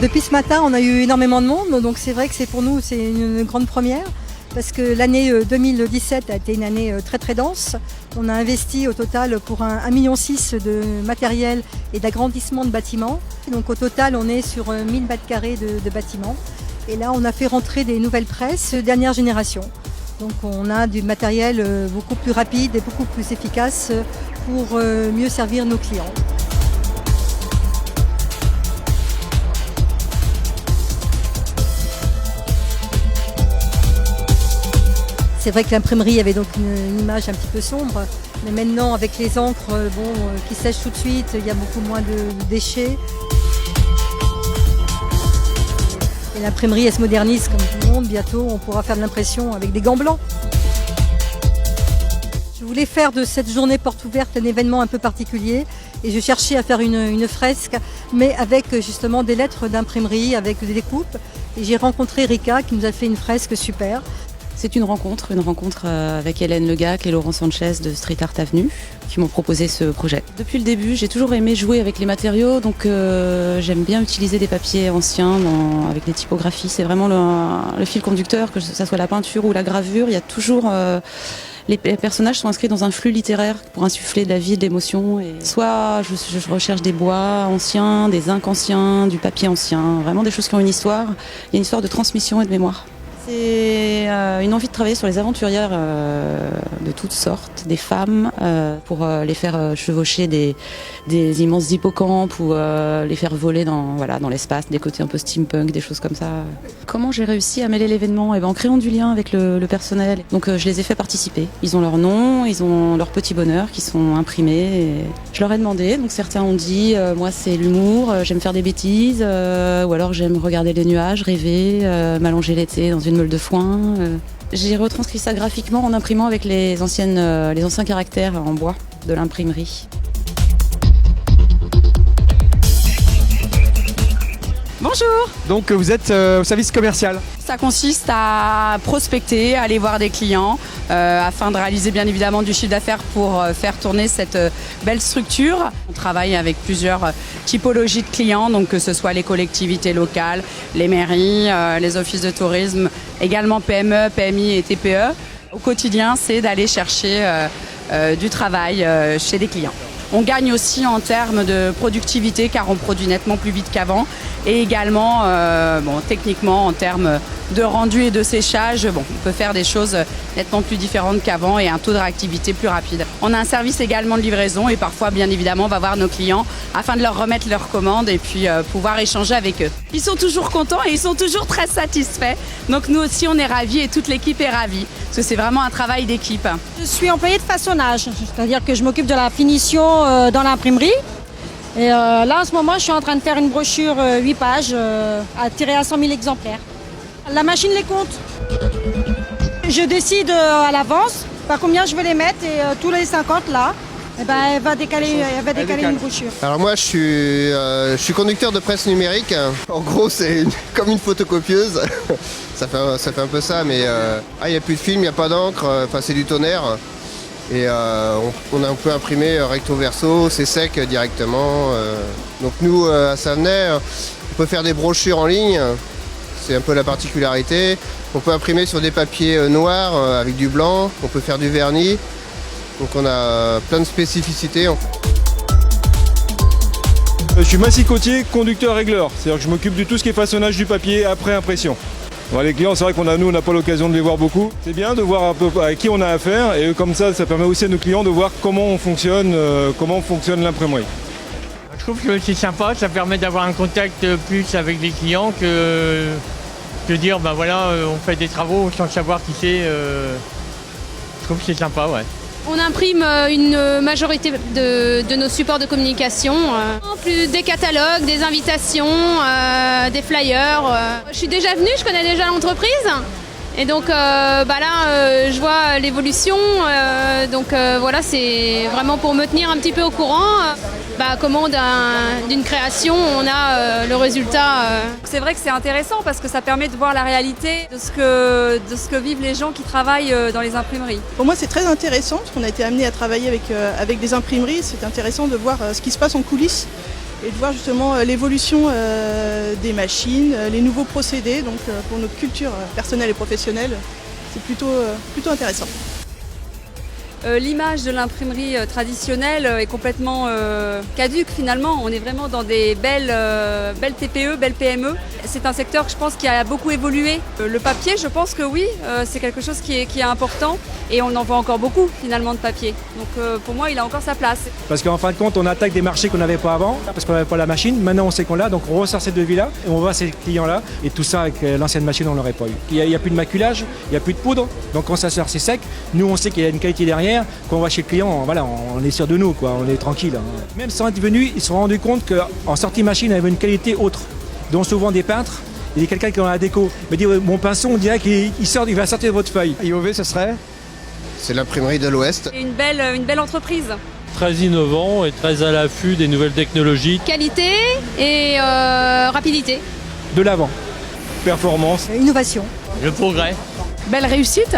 Depuis ce matin, on a eu énormément de monde, donc c'est vrai que pour nous c'est une grande première parce que l'année 2017 a été une année très très dense. On a investi au total pour 1,6 million de matériel et d'agrandissement de bâtiments. Donc au total, on est sur 1000 m² de bâtiments. Et là, on a fait rentrer des nouvelles presses dernière génération. Donc on a du matériel beaucoup plus rapide et beaucoup plus efficace pour mieux servir nos clients. C'est vrai que l'imprimerie avait donc une image un petit peu sombre, mais maintenant avec les encres qui sèchent tout de suite, il y a beaucoup moins de déchets. Et l'imprimerie elle se modernise comme tout le monde, bientôt on pourra faire de l'impression avec des gants blancs. Je voulais faire de cette journée porte ouverte un événement un peu particulier et je cherchais à faire une fresque, mais avec justement des lettres d'imprimerie, avec des découpes. Et j'ai rencontré Rika qui nous a fait une fresque super. C'est une rencontre avec Hélène Legac et Laurent Sanchez de Street Art Avenue qui m'ont proposé ce projet. Depuis le début, j'ai toujours aimé jouer avec les matériaux, donc j'aime bien utiliser des papiers anciens avec des typographies. C'est vraiment le fil conducteur, que ce soit la peinture ou la gravure, il y a toujours... Les personnages sont inscrits dans un flux littéraire pour insuffler de la vie, de l'émotion. Et soit je recherche des bois anciens, des inks anciens, du papier ancien, vraiment des choses qui ont une histoire. Il y a une histoire de transmission et de mémoire. C'est une envie de travailler sur les aventurières de toutes sortes, des femmes, pour les faire chevaucher des immenses hippocampes ou les faire voler dans l'espace, des côtés un peu steampunk, des choses comme ça. Comment j'ai réussi à mêler l'événement? En créant du lien avec le personnel. Donc je les ai fait participer. Ils ont leur nom, ils ont leurs petits bonheurs qui sont imprimés. Et je leur ai demandé, donc certains ont dit moi c'est l'humour, j'aime faire des bêtises, ou alors j'aime regarder les nuages, rêver, m'allonger l'été dans une meule de foin. J'ai retranscrit ça graphiquement en imprimant avec les anciens caractères en bois de l'imprimerie. Bonjour. Donc vous êtes au service commercial. Ça consiste à prospecter, aller voir des clients afin de réaliser bien évidemment du chiffre d'affaires pour faire tourner cette belle structure. On travaille avec plusieurs typologies de clients, donc que ce soit les collectivités locales, les mairies, les offices de tourisme, également PME, PMI et TPE. Au quotidien, c'est d'aller chercher du travail chez des clients. On gagne aussi en termes de productivité car on produit nettement plus vite qu'avant et également techniquement en termes de rendu et de séchage, on peut faire des choses nettement plus différentes qu'avant et un taux de réactivité plus rapide. On a un service également de livraison et parfois bien évidemment on va voir nos clients afin de leur remettre leurs commandes et puis pouvoir échanger avec eux. Ils sont toujours contents et ils sont toujours très satisfaits. Donc nous aussi on est ravis et toute l'équipe est ravie parce que c'est vraiment un travail d'équipe. Je suis employée de façonnage, c'est-à-dire que je m'occupe de la finition dans l'imprimerie. Et là, en ce moment, je suis en train de faire une brochure 8 pages à tirer à 100 000 exemplaires. La machine les compte. Je décide à l'avance par combien je veux les mettre et tous les 50 là, elle va décaler une brochure. Alors moi, je suis conducteur de presse numérique. En gros, c'est comme une photocopieuse. ça fait un peu ça, mais il n'y a plus de film, il n'y a pas d'encre, c'est du tonnerre. Et on peut imprimer recto verso, c'est sec directement. Donc nous, à Savenay, on peut faire des brochures en ligne, c'est un peu la particularité. On peut imprimer sur des papiers noirs avec du blanc, on peut faire du vernis. Donc on a plein de spécificités. Je suis massicotier, conducteur régleur, c'est-à-dire que je m'occupe de tout ce qui est façonnage du papier après impression. Les clients, c'est vrai qu'on n'a pas l'occasion de les voir beaucoup. C'est bien de voir un peu avec qui on a affaire et comme ça permet aussi à nos clients de voir comment fonctionne l'imprimerie. Je trouve que c'est sympa, ça permet d'avoir un contact plus avec les clients que de dire on fait des travaux sans savoir qui c'est. Je trouve que c'est sympa, ouais. On imprime une majorité de nos supports de communication, plus des catalogues, des invitations, des flyers. Je suis déjà venue, je connais déjà l'entreprise et donc je vois l'évolution. C'est vraiment pour me tenir un petit peu au courant. Comment d'une création on a le résultat. C'est vrai que c'est intéressant parce que ça permet de voir la réalité de ce que vivent les gens qui travaillent dans les imprimeries. Pour moi c'est très intéressant parce qu'on a été amené à travailler avec des imprimeries. C'est intéressant de voir ce qui se passe en coulisses et de voir justement l'évolution des machines, les nouveaux procédés. Donc pour notre culture personnelle et professionnelle, c'est plutôt intéressant. L'image de l'imprimerie traditionnelle est complètement caduque finalement. On est vraiment dans des belles TPE, belles PME. C'est un secteur, je pense, qui a beaucoup évolué. Le papier, je pense que oui, c'est quelque chose qui est important et on en voit encore beaucoup finalement de papier. Donc pour moi, il a encore sa place. Parce qu'en fin de compte, on attaque des marchés qu'on n'avait pas avant, parce qu'on n'avait pas la machine. Maintenant, on sait qu'on l'a, donc on ressort ces devis-là et on va ces clients-là. Et tout ça, avec l'ancienne machine, on ne l'aurait pas eu. Il n'y a plus de maculage, il n'y a plus de poudre, donc quand ça sort, c'est sec. Nous, on sait qu'il y a une qualité derrière. Quand on va chez le client, voilà, on est sûr de nous, quoi, on est tranquille. Même sans être venus, ils se sont rendus compte qu'en sortie machine, il y avait une qualité autre. Dont souvent des peintres, il y a quelqu'un qui est dans la déco. Il me dit, mon pinceau, on dirait qu'il va sortir de votre feuille. IOV, ce serait? C'est l'imprimerie de l'Ouest. C'est une belle entreprise. Très innovant et très à l'affût des nouvelles technologies. Qualité et rapidité. De l'avant. Performance. Innovation. Le progrès. Belle réussite.